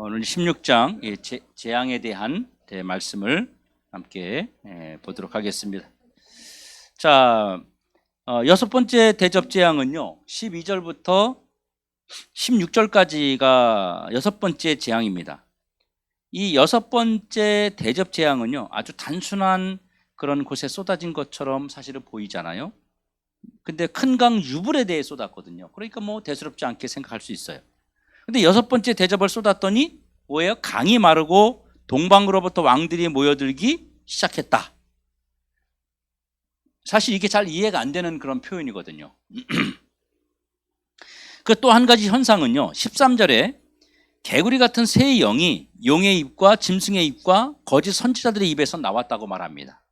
오늘 16장 재앙에 대한 말씀을 함께 보도록 하겠습니다. 자, 여섯 번째 대접 재앙은요, 12절부터 16절까지가 여섯 번째 재앙입니다. 이 여섯 번째 대접 재앙은요, 아주 단순한 그런 곳에 쏟아진 것처럼 사실은 보이잖아요. 근데 큰 강 유불에 대해 쏟았거든요. 그러니까 뭐 대수롭지 않게 생각할 수 있어요. 근데 여섯 번째 대접을 쏟았더니 뭐예요? 강이 마르고 동방으로부터 왕들이 모여들기 시작했다. 사실 이게 잘 이해가 안 되는 그런 표현이거든요. 그 또 한 가지 현상은요, 13절에 개구리 같은 새 영이 용의 입과 짐승의 입과 거짓 선지자들의 입에서 나왔다고 말합니다.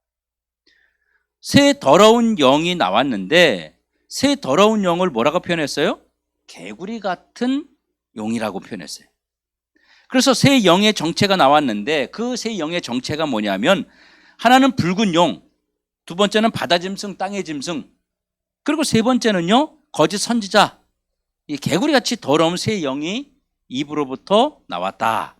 새 더러운 영이 나왔는데 새 더러운 영을 뭐라고 표현했어요? 개구리 같은 용이라고 표현했어요. 그래서 새 영의 정체가 나왔는데 그 새 영의 정체가 뭐냐면 하나는 붉은 용, 두 번째는 바다 짐승, 땅의 짐승, 그리고 세 번째는요 거짓 선지자, 이 개구리같이 더러운 새 영이 입으로부터 나왔다.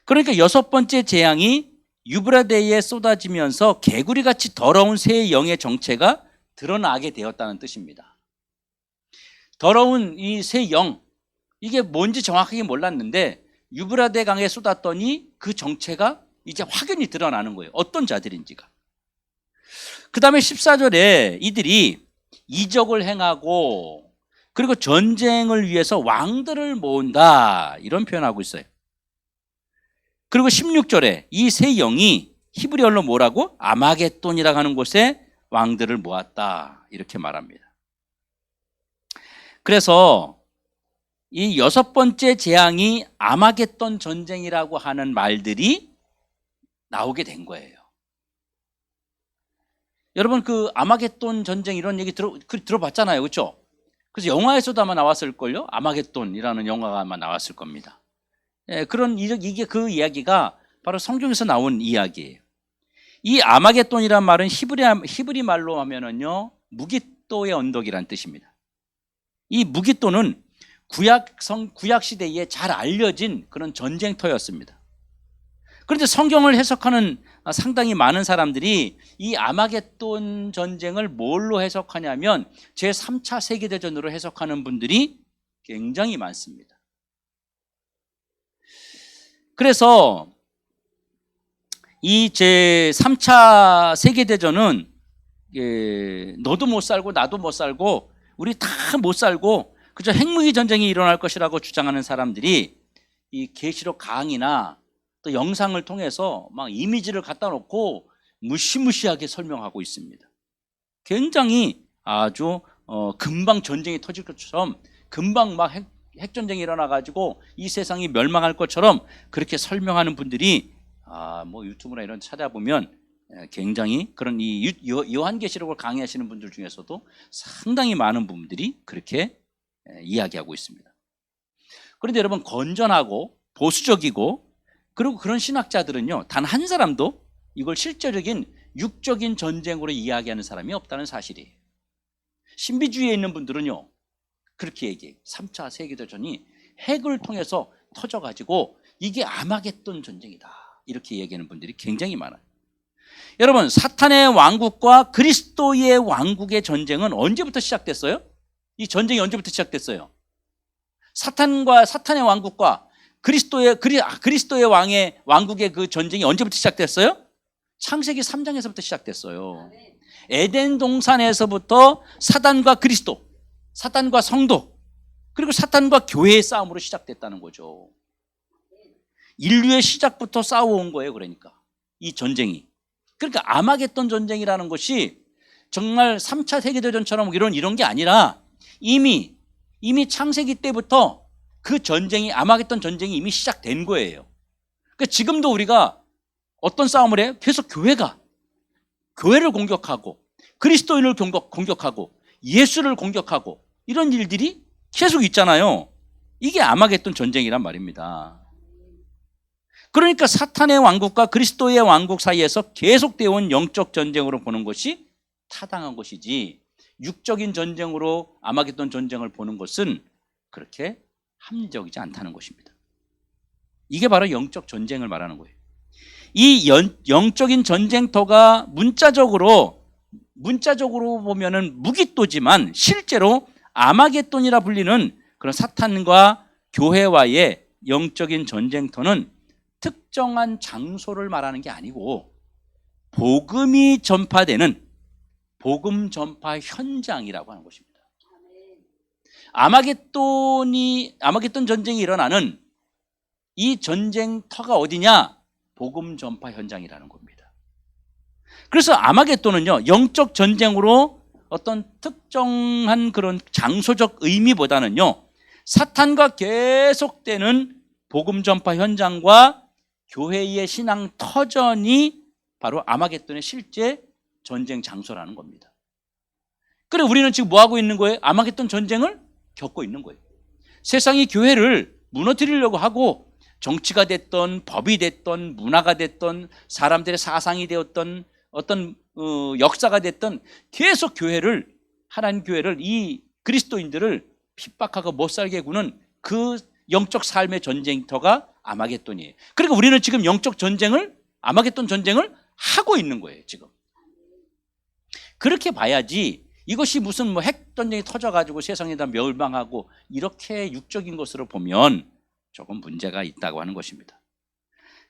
그러니까 여섯 번째 재앙이 유브라데에 쏟아지면서 개구리같이 더러운 새 영의 정체가 드러나게 되었다는 뜻입니다. 더러운 이 새 영, 이게 뭔지 정확하게 몰랐는데 유브라데 강에 쏟았더니 그 정체가 이제 확연히 드러나는 거예요. 어떤 자들인지가. 그 다음에 14절에 이들이 이적을 행하고 그리고 전쟁을 위해서 왕들을 모은다, 이런 표현하고 있어요. 그리고 16절에 이 새 영이 히브리어로 뭐라고? 아마겟돈이라고 하는 곳에 왕들을 모았다, 이렇게 말합니다. 그래서 이 여섯 번째 재앙이 아마겟돈 전쟁이라고 하는 말들이 나오게 된 거예요. 여러분, 그 아마겟돈 전쟁 이런 얘기 들어봤잖아요, 그렇죠? 그래서 영화에서도 아마 나왔을걸요. 아마겟돈이라는 영화가 아마 나왔을 겁니다. 그런 이게 그 이야기가 바로 성경에서 나온 이야기예요. 이 아마겟돈이란 말은 히브리 말로 하면은요, 무깃도의 언덕이란 뜻입니다. 이 무깃도는 구약 시대에 잘 알려진 그런 전쟁터였습니다. 그런데 성경을 해석하는 상당히 많은 사람들이 이 아마겟돈 전쟁을 뭘로 해석하냐면 제3차 세계대전으로 해석하는 분들이 굉장히 많습니다. 그래서 이 제3차 세계대전은 너도 못 살고 나도 못 살고 우리 다 못 살고 그저 핵무기 전쟁이 일어날 것이라고 주장하는 사람들이 이 계시록 강의나 또 영상을 통해서 막 이미지를 갖다 놓고 무시무시하게 설명하고 있습니다. 굉장히 아주 금방 전쟁이 터질 것처럼, 금방 막 핵전쟁이 일어나가지고 이 세상이 멸망할 것처럼 그렇게 설명하는 분들이 뭐 유튜브나 이런 찾아보면 굉장히 그런 이 요한계시록을 강의하시는 분들 중에서도 상당히 많은 분들이 그렇게 이야기하고 있습니다. 그런데 여러분, 건전하고 보수적이고 그리고 그런 신학자들은요, 단 한 사람도 이걸 실제적인 육적인 전쟁으로 이야기하는 사람이 없다는 사실이에요. 신비주의에 있는 분들은요, 그렇게 얘기해요. 3차 세계대전이 핵을 통해서 터져가지고 이게 아마겟돈 전쟁이다, 이렇게 얘기하는 분들이 굉장히 많아요. 여러분, 사탄의 왕국과 그리스도의 왕국의 전쟁은 언제부터 시작됐어요? 이 전쟁이 언제부터 시작됐어요? 사탄의 왕국과 그리스도의 왕국의 그 전쟁이 언제부터 시작됐어요? 창세기 3장에서부터 시작됐어요. 에덴 동산에서부터 사단과 그리스도, 사단과 성도, 그리고 사탄과 교회의 싸움으로 시작됐다는 거죠. 인류의 시작부터 싸워온 거예요. 그러니까 이 전쟁이. 그러니까 아마겟돈 전쟁이라는 것이 정말 3차 세계대전처럼 이런 게 아니라 이미 창세기 때부터 그 전쟁이, 아마겟돈 전쟁이 이미 시작된 거예요. 그러니까 지금도 우리가 어떤 싸움을 해요? 계속 교회를 공격하고 그리스도인을 공격하고 예수를 공격하고 이런 일들이 계속 있잖아요. 이게 아마겟돈 전쟁이란 말입니다. 그러니까 사탄의 왕국과 그리스도의 왕국 사이에서 계속되어 온 영적 전쟁으로 보는 것이 타당한 것이지, 육적인 전쟁으로 아마겟돈 전쟁을 보는 것은 그렇게 합리적이지 않다는 것입니다. 이게 바로 영적 전쟁을 말하는 거예요. 이 영적인 전쟁터가 문자적으로 보면은 무기또지만 실제로 아마겟돈이라 불리는 그런 사탄과 교회와의 영적인 전쟁터는 특정한 장소를 말하는 게 아니고 복음이 전파되는 복음 전파 현장이라고 하는 것입니다. 아마겟돈 전쟁이 일어나는 이 전쟁터가 어디냐? 복음 전파 현장이라는 겁니다. 그래서 아마겟돈은요, 영적 전쟁으로 어떤 특정한 그런 장소적 의미보다는요, 사탄과 계속되는 복음 전파 현장과 교회의 신앙 터전이 바로 아마겟돈의 실제 전쟁 장소라는 겁니다. 그래, 우리는 지금 뭐 하고 있는 거예요? 아마겟돈 전쟁을 겪고 있는 거예요. 세상이 교회를 무너뜨리려고 하고, 정치가 됐던 법이 됐던 문화가 됐던 사람들의 사상이 되었던 어떤 역사가 됐던 계속 교회를, 하나님 교회를, 이 그리스도인들을 핍박하고 못 살게 구는 그 영적 삶의 전쟁터가 아마겟돈이에요. 그러니까 우리는 지금 영적 전쟁을, 아마겟돈 전쟁을 하고 있는 거예요, 지금. 그렇게 봐야지 이것이 무슨 뭐 핵 전쟁이 터져가지고 세상이 다 멸망하고 이렇게 육적인 것으로 보면 조금 문제가 있다고 하는 것입니다.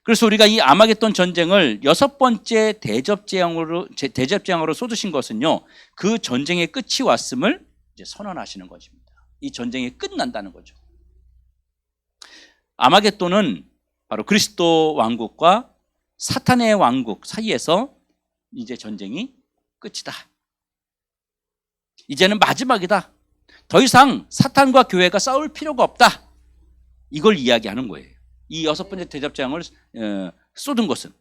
그래서 우리가 이 아마겟돈 전쟁을 6번째 대접재앙으로 쏟으신 것은요, 그 전쟁의 끝이 왔음을 이제 선언하시는 것입니다. 이 전쟁이 끝난다는 거죠. 아마겟돈은 바로 그리스도 왕국과 사탄의 왕국 사이에서 이제 전쟁이 끝이다. 이제는 마지막이다. 더 이상 사탄과 교회가 싸울 필요가 없다. 이걸 이야기하는 거예요. 이 6번째 대접재앙을 쏟은 것은.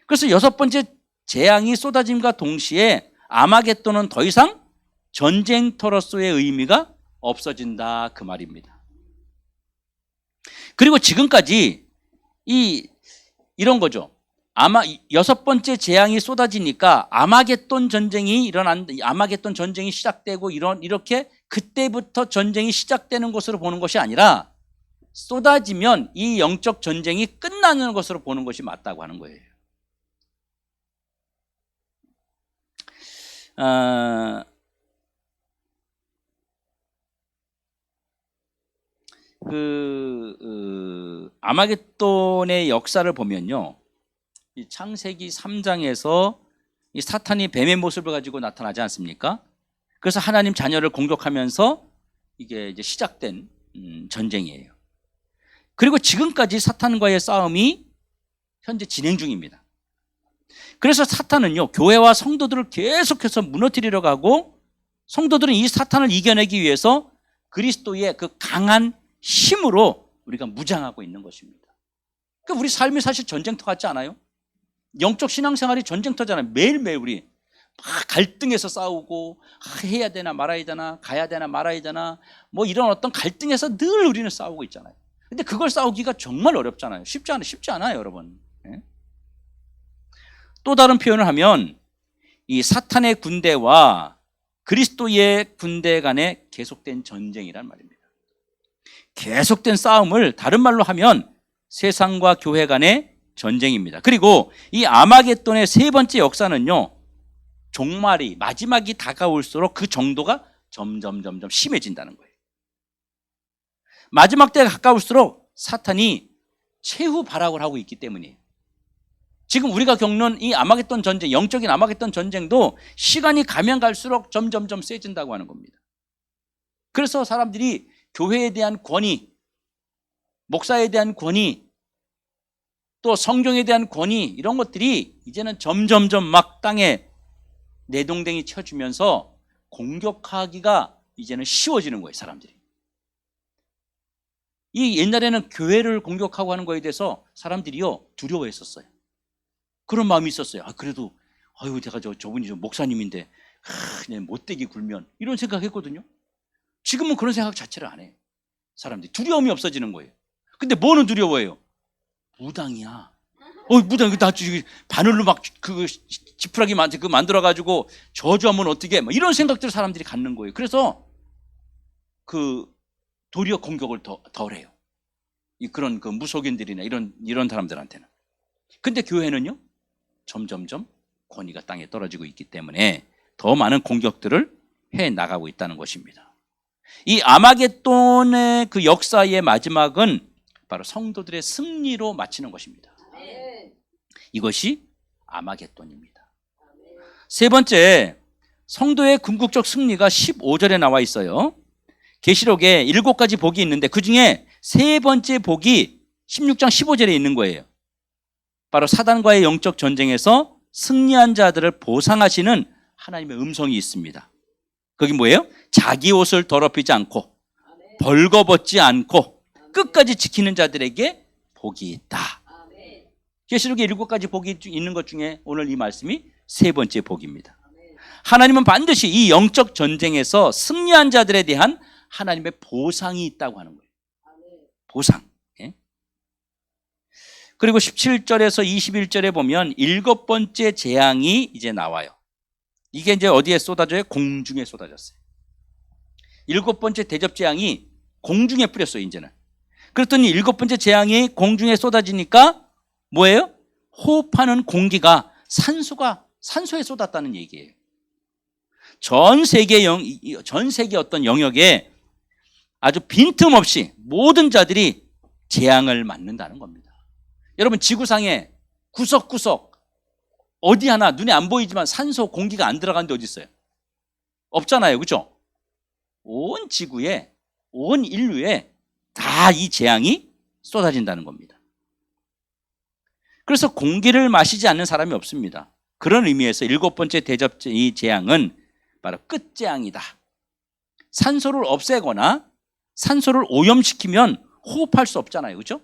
그래서 6번째 재앙이 쏟아짐과 동시에 아마겟돈은 더 이상 전쟁터로서의 의미가 없어진다, 그 말입니다. 그리고 지금까지 이런 거죠. 아마 6번째 재앙이 쏟아지니까 아마겟돈 전쟁이 시작되고 이렇게 그때부터 전쟁이 시작되는 것으로 보는 것이 아니라 쏟아지면 이 영적 전쟁이 끝나는 것으로 보는 것이 맞다고 하는 거예요. 아마겟돈의 역사를 보면요, 이 창세기 3장에서 이 사탄이 뱀의 모습을 가지고 나타나지 않습니까? 그래서 하나님 자녀를 공격하면서 이게 이제 시작된 전쟁이에요. 그리고 지금까지 사탄과의 싸움이 현재 진행 중입니다. 그래서 사탄은요, 교회와 성도들을 계속해서 무너뜨리려고 하고, 성도들은 이 사탄을 이겨내기 위해서 그리스도의 그 강한 힘으로 우리가 무장하고 있는 것입니다. 그러니까 우리 삶이 사실 전쟁터 같지 않아요? 영적 신앙생활이 전쟁터잖아요. 매일매일 우리 막 갈등해서 싸우고, 해야 되나 말아야 되나, 가야 되나 말아야 되나, 뭐 이런 어떤 갈등에서 늘 우리는 싸우고 있잖아요. 근데 그걸 싸우기가 정말 어렵잖아요. 쉽지 않아요, 여러분. 예? 또 다른 표현을 하면 이 사탄의 군대와 그리스도의 군대 간의 계속된 전쟁이란 말입니다. 계속된 싸움을 다른 말로 하면 세상과 교회 간의 전쟁입니다. 그리고 이 아마겟돈의 세 번째 역사는요, 종말이, 마지막이 다가올수록 그 정도가 점점 심해진다는 거예요. 마지막 때가 가까울수록 사탄이 최후 발악을 하고 있기 때문이에요. 지금 우리가 겪는 이 아마겟돈 전쟁, 영적인 아마겟돈 전쟁도 시간이 가면 갈수록 점점 세진다고 하는 겁니다. 그래서 사람들이 교회에 대한 권위, 목사에 대한 권위, 또 성경에 대한 권위, 이런 것들이 이제는 점점 막 땅에 내동댕이 쳐주면서 공격하기가 이제는 쉬워지는 거예요, 사람들이. 이 옛날에는 교회를 공격하고 하는 거에 대해서 사람들이요, 두려워했었어요. 그런 마음이 있었어요. 그래도 내가 저분이 목사님인데 그냥 못되게 굴면, 이런 생각했거든요. 지금은 그런 생각 자체를 안 해요. 사람들이 두려움이 없어지는 거예요. 근데 뭐는 두려워해요? 무당이야. 무당, 나 바늘로 막 지푸라기 만들어가지고 저주하면 어떻게, 이런 생각들을 사람들이 갖는 거예요. 그래서 도리어 공격을 덜 해요. 그런 그 무속인들이나 이런 사람들한테는. 근데 교회는요, 점점점 권위가 땅에 떨어지고 있기 때문에 더 많은 공격들을 해 나가고 있다는 것입니다. 이 아마겟돈의 그 역사의 마지막은 바로 성도들의 승리로 마치는 것입니다. 이것이 아마겟돈입니다. 세 번째, 성도의 궁극적 승리가 15절에 나와 있어요. 계시록에 7가지 복이 있는데 그 중에 세 번째 복이 16장 15절에 있는 거예요. 바로 사단과의 영적 전쟁에서 승리한 자들을 보상하시는 하나님의 음성이 있습니다. 그게 뭐예요? 자기 옷을 더럽히지 않고 벌거벗지 않고 끝까지 지키는 자들에게 복이 있다. 계시록에 7가지 복이 있는 것 중에 오늘 이 말씀이 세 번째 복입니다. 하나님은 반드시 이 영적 전쟁에서 승리한 자들에 대한 하나님의 보상이 있다고 하는 거예요. 보상. 그리고 17절에서 21절에 보면 7번째 재앙이 이제 나와요. 이게 이제 어디에 쏟아져요? 공중에 쏟아졌어요. 7번째 대접 재앙이 공중에 뿌렸어요, 이제는. 그랬더니 7번째 재앙이 공중에 쏟아지니까 뭐예요? 호흡하는 공기가 산소에 쏟았다는 얘기예요. 전 세계 어떤 영역에 아주 빈틈없이 모든 자들이 재앙을 맞는다는 겁니다. 여러분, 지구상에 구석구석 어디 하나 눈에 안 보이지만 산소 공기가 안 들어간 데 어디 있어요? 없잖아요, 그렇죠? 온 지구에, 온 인류에 다 이 재앙이 쏟아진다는 겁니다. 그래서 공기를 마시지 않는 사람이 없습니다. 그런 의미에서 7번째 대접 이 재앙은 바로 끝재앙이다. 산소를 없애거나 산소를 오염시키면 호흡할 수 없잖아요, 그렇죠?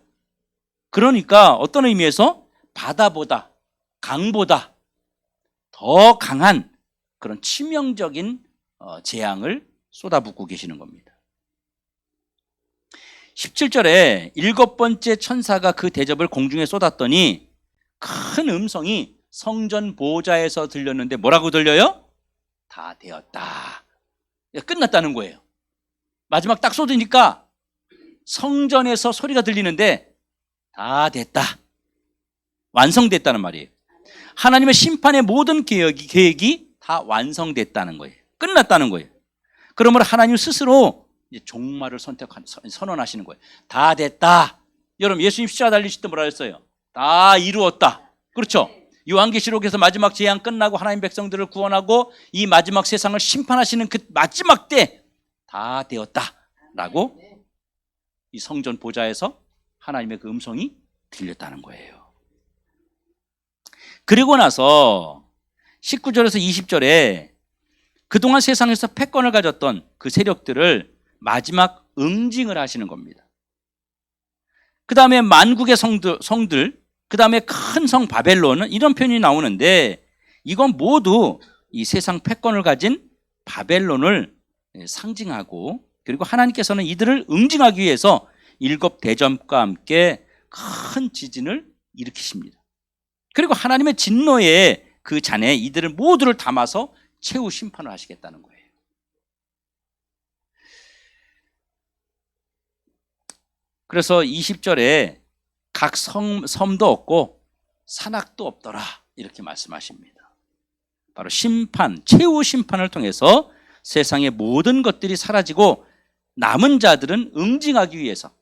그러니까 어떤 의미에서 바다보다, 강보다 더 강한 그런 치명적인 재앙을 쏟아붓고 계시는 겁니다. 17절에 7번째 천사가 그 대접을 공중에 쏟았더니 큰 음성이 성전 보좌에서 들렸는데 뭐라고 들려요? 다 되었다. 끝났다는 거예요. 마지막 딱 쏟으니까 성전에서 소리가 들리는데 다 됐다. 완성됐다는 말이에요. 하나님의 심판의 모든 계획이 다 완성됐다는 거예요. 끝났다는 거예요. 그러므로 하나님 스스로 이제 종말을 선언하시는 거예요. 다 됐다. 여러분, 예수님 십자가 달리실 때 뭐라 했어요? 다 이루었다. 그렇죠? 요한계시록에서 마지막 재앙 끝나고 하나님 백성들을 구원하고 이 마지막 세상을 심판하시는 그 마지막 때 다 되었다라고 이 성전 보좌에서 하나님의 그 음성이 들렸다는 거예요. 그리고 나서 19절에서 20절에 그동안 세상에서 패권을 가졌던 그 세력들을 마지막 응징을 하시는 겁니다. 그 다음에 만국의 성들, 그 다음에 큰 성 바벨론은 이런 표현이 나오는데 이건 모두 이 세상 패권을 가진 바벨론을 상징하고, 그리고 하나님께서는 이들을 응징하기 위해서 7대접과 함께 큰 지진을 일으키십니다. 그리고 하나님의 진노의 그 잔에 이들을 모두를 담아서 최후 심판을 하시겠다는 거예요. 그래서 20절에 각 섬도 없고 산악도 없더라 이렇게 말씀하십니다. 바로 심판, 최후 심판을 통해서 세상의 모든 것들이 사라지고 남은 자들은 응징하기 위해서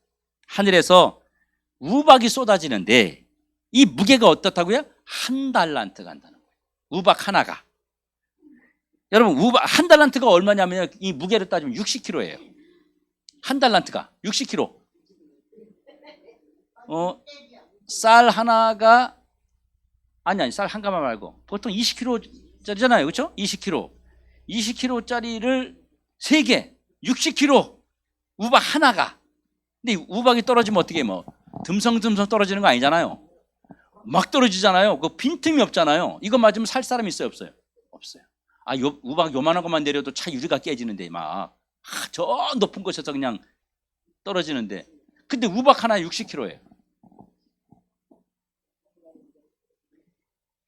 하늘에서 우박이 쏟아지는데 이 무게가 어떻다고요? 1달란트 간다는 거예요. 우박 하나가. 여러분, 우박 1달란트가 얼마냐면 이 무게를 따지면 60kg예요. 1달란트가 60kg. 쌀 하나가 아니 쌀 한 가마 말고 보통 20kg짜리잖아요, 그렇죠? 20kg짜리를 3개 60kg 우박 하나가. 근데 우박이 떨어지면 어떻게 해? 뭐 듬성듬성 떨어지는 거 아니잖아요. 막 떨어지잖아요. 그 빈틈이 없잖아요. 이거 맞으면 살 사람 있어요, 없어요? 없어요. 우박 요만한 것만 내려도 차 유리가 깨지는데 막 저 높은 곳에서 그냥 떨어지는데, 근데 우박 하나 60kg예요.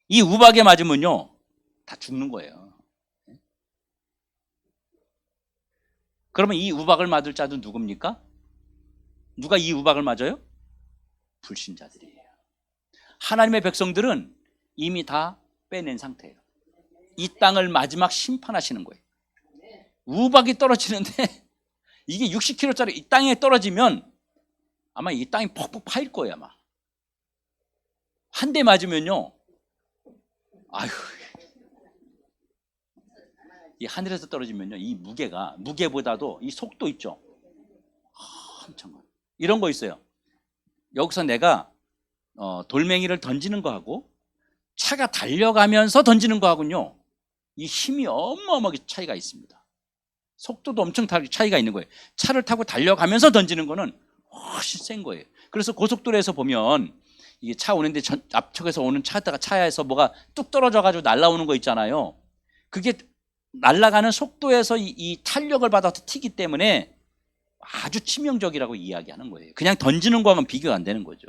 이 우박에 맞으면요 다 죽는 거예요. 그러면 이 우박을 맞을 자도 누굽니까? 누가 이 우박을 맞아요? 불신자들이에요. 하나님의 백성들은 이미 다 빼낸 상태예요. 이 땅을 마지막 심판하시는 거예요. 우박이 떨어지는데 이게 60kg짜리 이 땅에 떨어지면 아마 이 땅이 퍽퍽 파일 거예요. 아마 한 대 맞으면요, 아유, 이 하늘에서 떨어지면요, 이 무게보다도 이 속도 있죠. 엄청 이런 거 있어요. 여기서 내가 돌멩이를 던지는 거하고 차가 달려가면서 던지는 거하고는요, 이 힘이 어마어마하게 차이가 있습니다. 속도도 엄청 차이가 있는 거예요. 차를 타고 달려가면서 던지는 거는 훨씬 센 거예요. 그래서 고속도로에서 보면 이게 차 오는데 앞쪽에서 오는 차에서 뭐가 뚝 떨어져 가지고 날아오는 거 있잖아요. 그게 날아가는 속도에서 이 탄력을 받아서 튀기 때문에 아주 치명적이라고 이야기하는 거예요. 그냥 던지는 거하고는 비교가 안 되는 거죠.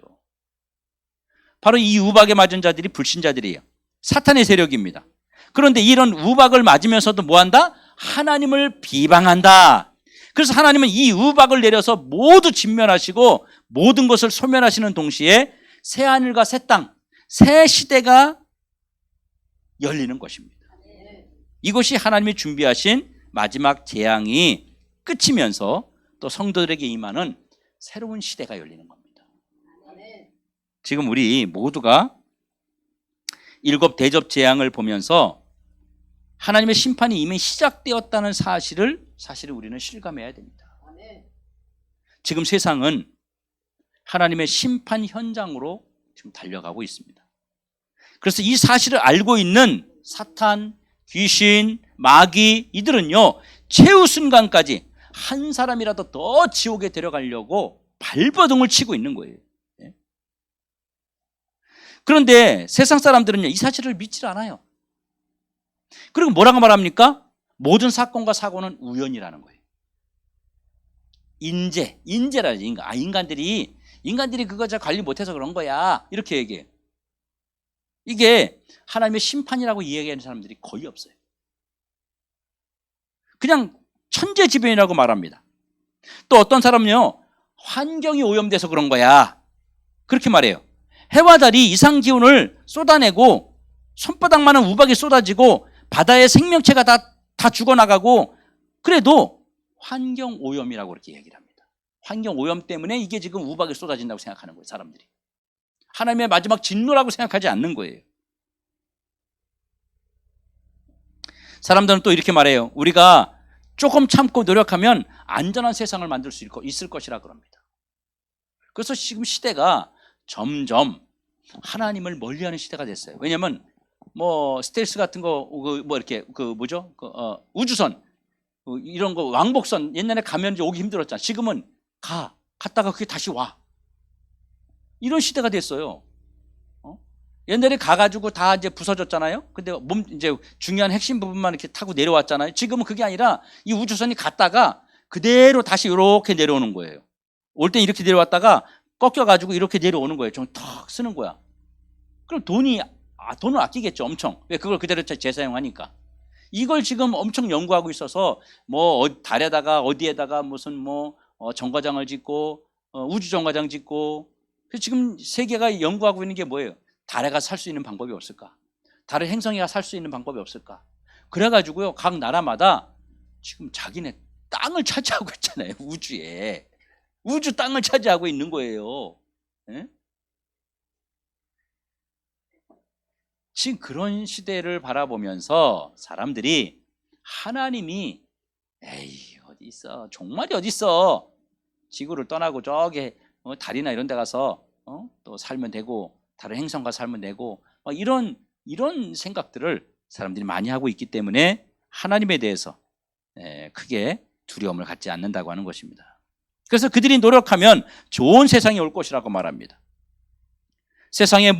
바로 이 우박에 맞은 자들이 불신자들이에요. 사탄의 세력입니다. 그런데 이런 우박을 맞으면서도 뭐한다? 하나님을 비방한다. 그래서 하나님은 이 우박을 내려서 모두 진멸하시고 모든 것을 소멸하시는 동시에 새 하늘과 새 땅, 새 시대가 열리는 것입니다. 이것이 하나님이 준비하신 마지막 재앙이 끝이면서 또 성도들에게 임하는 새로운 시대가 열리는 겁니다. 지금 우리 모두가 일곱 대접 재앙을 보면서 하나님의 심판이 이미 시작되었다는 사실을 우리는 실감해야 됩니다. 지금 세상은 하나님의 심판 현장으로 지금 달려가고 있습니다. 그래서 이 사실을 알고 있는 사탄, 귀신, 마귀 이들은요, 최후 순간까지 한 사람이라도 더 지옥에 데려가려고 발버둥을 치고 있는 거예요. 그런데 세상 사람들은요, 이 사실을 믿질 않아요. 그리고 뭐라고 말합니까? 모든 사건과 사고는 우연이라는 거예요. 인재라지 인간들이 그거 잘 관리 못해서 그런 거야, 이렇게 얘기해요. 이게 하나님의 심판이라고 이야기하는 사람들이 거의 없어요. 그냥 천재지변이라고 말합니다. 또 어떤 사람은요, 환경이 오염돼서 그런 거야, 그렇게 말해요. 해와 달이 이상기온을 쏟아내고 손바닥만한 우박이 쏟아지고 바다의 생명체가 다 죽어나가고, 그래도 환경 오염이라고 그렇게 얘기를 합니다. 환경 오염 때문에 이게 지금 우박이 쏟아진다고 생각하는 거예요, 사람들이. 하나님의 마지막 진노라고 생각하지 않는 거예요. 사람들은 또 이렇게 말해요. 우리가 조금 참고 노력하면 안전한 세상을 만들 수 있을 것이라 그럽니다. 그래서 지금 시대가 점점 하나님을 멀리하는 시대가 됐어요. 왜냐하면 뭐 스텔스 같은 거, 이렇게 우주선 이런 거, 왕복선 옛날에 가면 이제 오기 힘들었잖아. 지금은 갔다가 그게 다시 와. 이런 시대가 됐어요. 옛날에 가가지고 다 이제 부서졌잖아요. 근데 이제 중요한 핵심 부분만 이렇게 타고 내려왔잖아요. 지금은 그게 아니라 이 우주선이 갔다가 그대로 다시 이렇게 내려오는 거예요. 올 땐 이렇게 내려왔다가 꺾여가지고 이렇게 내려오는 거예요. 좀 턱 쓰는 거야. 그럼 돈을 아끼겠죠, 엄청. 왜? 그걸 그대로 재사용하니까. 이걸 지금 엄청 연구하고 있어서 달에다가 어디에다가 무슨 정거장을 짓고 우주 정거장 짓고. 그래서 지금 세계가 연구하고 있는 게 뭐예요? 달에 가서 살 수 있는 방법이 없을까? 다른 행성에 가서 살 수 있는 방법이 없을까? 그래가지고요, 각 나라마다 지금 자기네 땅을 차지하고 있잖아요. 우주 땅을 차지하고 있는 거예요. 예? 지금 그런 시대를 바라보면서 사람들이 하나님이 어디 있어, 종말이 어디 있어, 지구를 떠나고 저기 달이나 이런 데 가서 또 살면 되고, 다른 행성가 살면 되고, 이런 생각들을 사람들이 많이 하고 있기 때문에 하나님에 대해서 크게 두려움을 갖지 않는다고 하는 것입니다. 그래서 그들이 노력하면 좋은 세상이 올 것이라고 말합니다. 세상의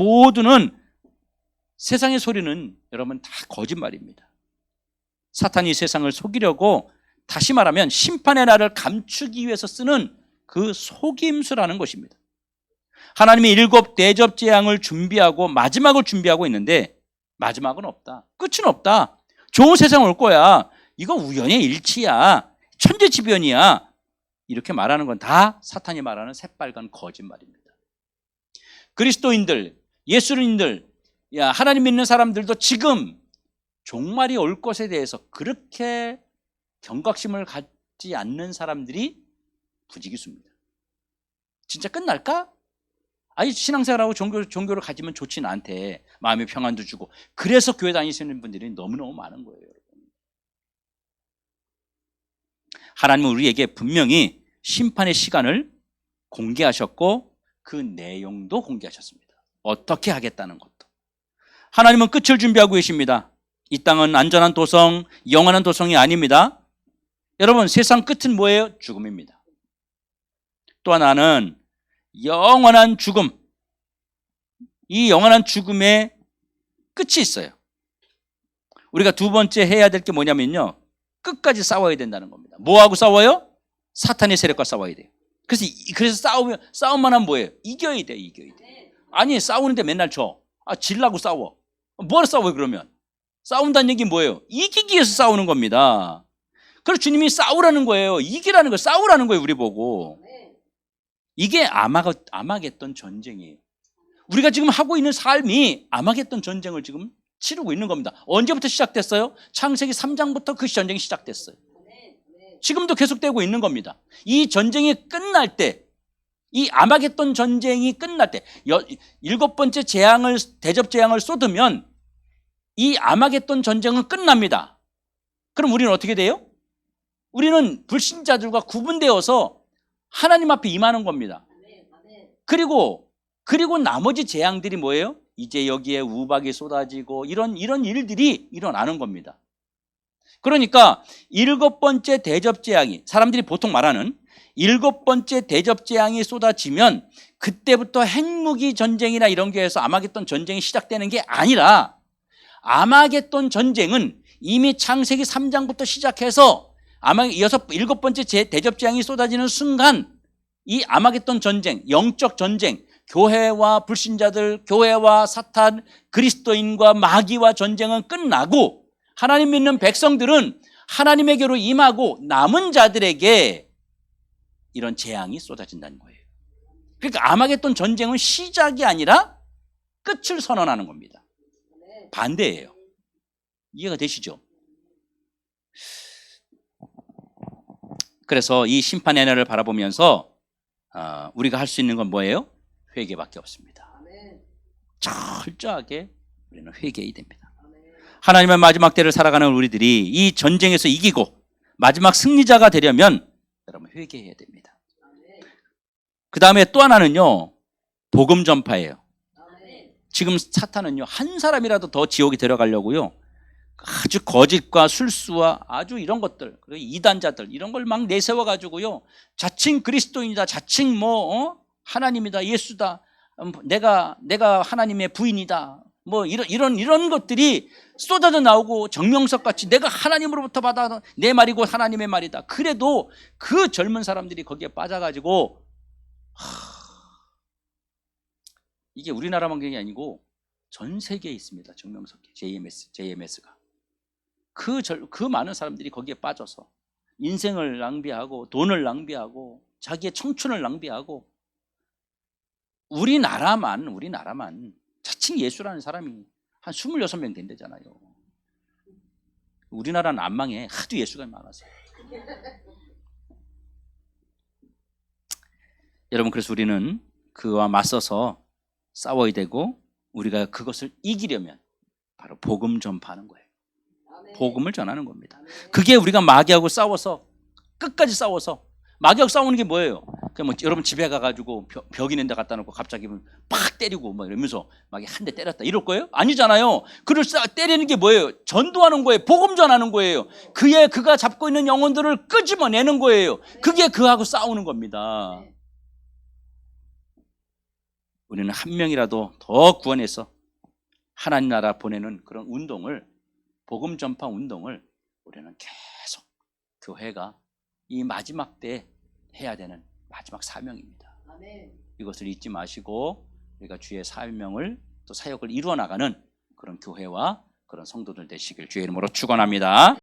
소리는 여러분 다 거짓말입니다. 사탄이 세상을 속이려고, 다시 말하면 심판의 날을 감추기 위해서 쓰는 그 속임수라는 것입니다. 하나님이 일곱 대접 재앙을 준비하고 마지막을 준비하고 있는데 마지막은 없다, 끝은 없다, 좋은 세상 올 거야, 이거 우연의 일치야, 천재지변이야, 이렇게 말하는 건 다 사탄이 말하는 새빨간 거짓말입니다. 그리스도인들, 예수님들, 하나님 믿는 사람들도 지금 종말이 올 것에 대해서 그렇게 경각심을 갖지 않는 사람들이 부지기수입니다. 진짜 끝날까? 아니, 신앙생활하고 종교를 가지면 좋지는 않대. 마음의 평안도 주고. 그래서 교회 다니시는 분들이 너무너무 많은 거예요, 여러분. 하나님은 우리에게 분명히 심판의 시간을 공개하셨고 그 내용도 공개하셨습니다. 어떻게 하겠다는 것도. 하나님은 끝을 준비하고 계십니다. 이 땅은 안전한 도성, 영원한 도성이 아닙니다. 여러분, 세상 끝은 뭐예요? 죽음입니다. 또 하나는 영원한 죽음. 이 영원한 죽음의 끝이 있어요. 우리가 두 번째 해야 될 게 뭐냐면요, 끝까지 싸워야 된다는 겁니다. 뭐하고 싸워요? 사탄의 세력과 싸워야 돼요. 그래서 싸움만 하면 뭐예요? 이겨야 돼. 아니, 싸우는데 맨날 질라고 싸워. 뭐하러 싸워요, 그러면? 싸운다는 얘기 뭐예요? 이기기 위해서 싸우는 겁니다. 그래서 주님이 싸우라는 거예요. 이기라는 거예요. 싸우라는 거예요, 우리 보고. 이게 아마겟돈 전쟁이에요. 우리가 지금 하고 있는 삶이 아마겟돈 전쟁을 지금 치르고 있는 겁니다. 언제부터 시작됐어요? 창세기 3장부터 그 전쟁이 시작됐어요. 지금도 계속되고 있는 겁니다. 이 전쟁이 끝날 때, 이 아마겟돈 전쟁이 끝날 때, 7번째 대접 재앙을 쏟으면 이 아마겟돈 전쟁은 끝납니다. 그럼 우리는 어떻게 돼요? 우리는 불신자들과 구분되어서 하나님 앞에 임하는 겁니다. 그리고 나머지 재앙들이 뭐예요? 이제 여기에 우박이 쏟아지고 이런 일들이 일어나는 겁니다. 그러니까 7번째 대접 재앙이, 사람들이 보통 말하는 7번째 대접 재앙이 쏟아지면 그때부터 핵무기 전쟁이나 이런 게 해서 아마겟돈 전쟁이 시작되는 게 아니라, 아마겟돈 전쟁은 이미 창세기 3장부터 시작해서 이어서 7번째 대접 재앙이 쏟아지는 순간 이 아마겟돈 전쟁, 영적 전쟁, 교회와 불신자들, 교회와 사탄, 그리스도인과 마귀와 전쟁은 끝나고 하나님 믿는 백성들은 하나님에게로 임하고 남은 자들에게 이런 재앙이 쏟아진다는 거예요. 그러니까 아마겟돈 전쟁은 시작이 아니라 끝을 선언하는 겁니다. 반대예요. 이해가 되시죠? 그래서 이 심판의 날을 바라보면서 우리가 할 수 있는 건 뭐예요? 회개밖에 없습니다. 철저하게 우리는 회개해야 됩니다. 하나님의 마지막 때를 살아가는 우리들이 이 전쟁에서 이기고 마지막 승리자가 되려면 여러분 회개해야 됩니다. 그 다음에 또 하나는요, 복음 전파예요. 지금 사탄은요, 한 사람이라도 더 지옥에 들어가려고요, 아주 거짓과 술수와 아주 이런 것들, 그리고 이단자들 이런 걸 막 내세워 가지고요, 자칭 그리스도인이다, 자칭 하나님이다, 예수다, 내가 하나님의 부인이다, 이런 것들이 쏟아져 나오고 정명석 같이 내가 하나님으로부터 받아 내 말이고 하나님의 말이다. 그래도 그 젊은 사람들이 거기에 빠져가지고 이게 우리나라만 그런 게 아니고 전 세계에 있습니다. 정명석계, JMS가. 그 많은 사람들이 거기에 빠져서 인생을 낭비하고 돈을 낭비하고 자기의 청춘을 낭비하고, 우리나라만 자칭 예수라는 사람이 한 26명 된대잖아요. 우리나라는 안 망해. 하도 예수가 많아서. 여러분, 그래서 우리는 그와 맞서서 싸워야 되고, 우리가 그것을 이기려면 바로 복음 전파하는 거예요. 복음을 전하는 겁니다. 그게 우리가 마귀하고 싸워서 끝까지 싸워서, 마귀하고 싸우는 게 뭐예요? 그냥 여러분 집에 가가지고 벽 있는 데 갖다 놓고 갑자기 팍 때리고 이러면서 막 한 대 때렸다 이럴 거예요? 아니잖아요. 그를 때리는 게 뭐예요? 전도하는 거예요. 복음 전하는 거예요. 그가 잡고 있는 영혼들을 끄집어내는 거예요. 그게 그하고 싸우는 겁니다. 우리는 한 명이라도 더 구원해서 하나님 나라 보내는 그런 운동을, 복음 전파 운동을 우리는 계속 교회가 이 마지막 때 해야 되는 마지막 사명입니다. 이것을 잊지 마시고 우리가 주의 사명을 또 사역을 이루어 나가는 그런 교회와 그런 성도들 되시길 주의 이름으로 축원합니다.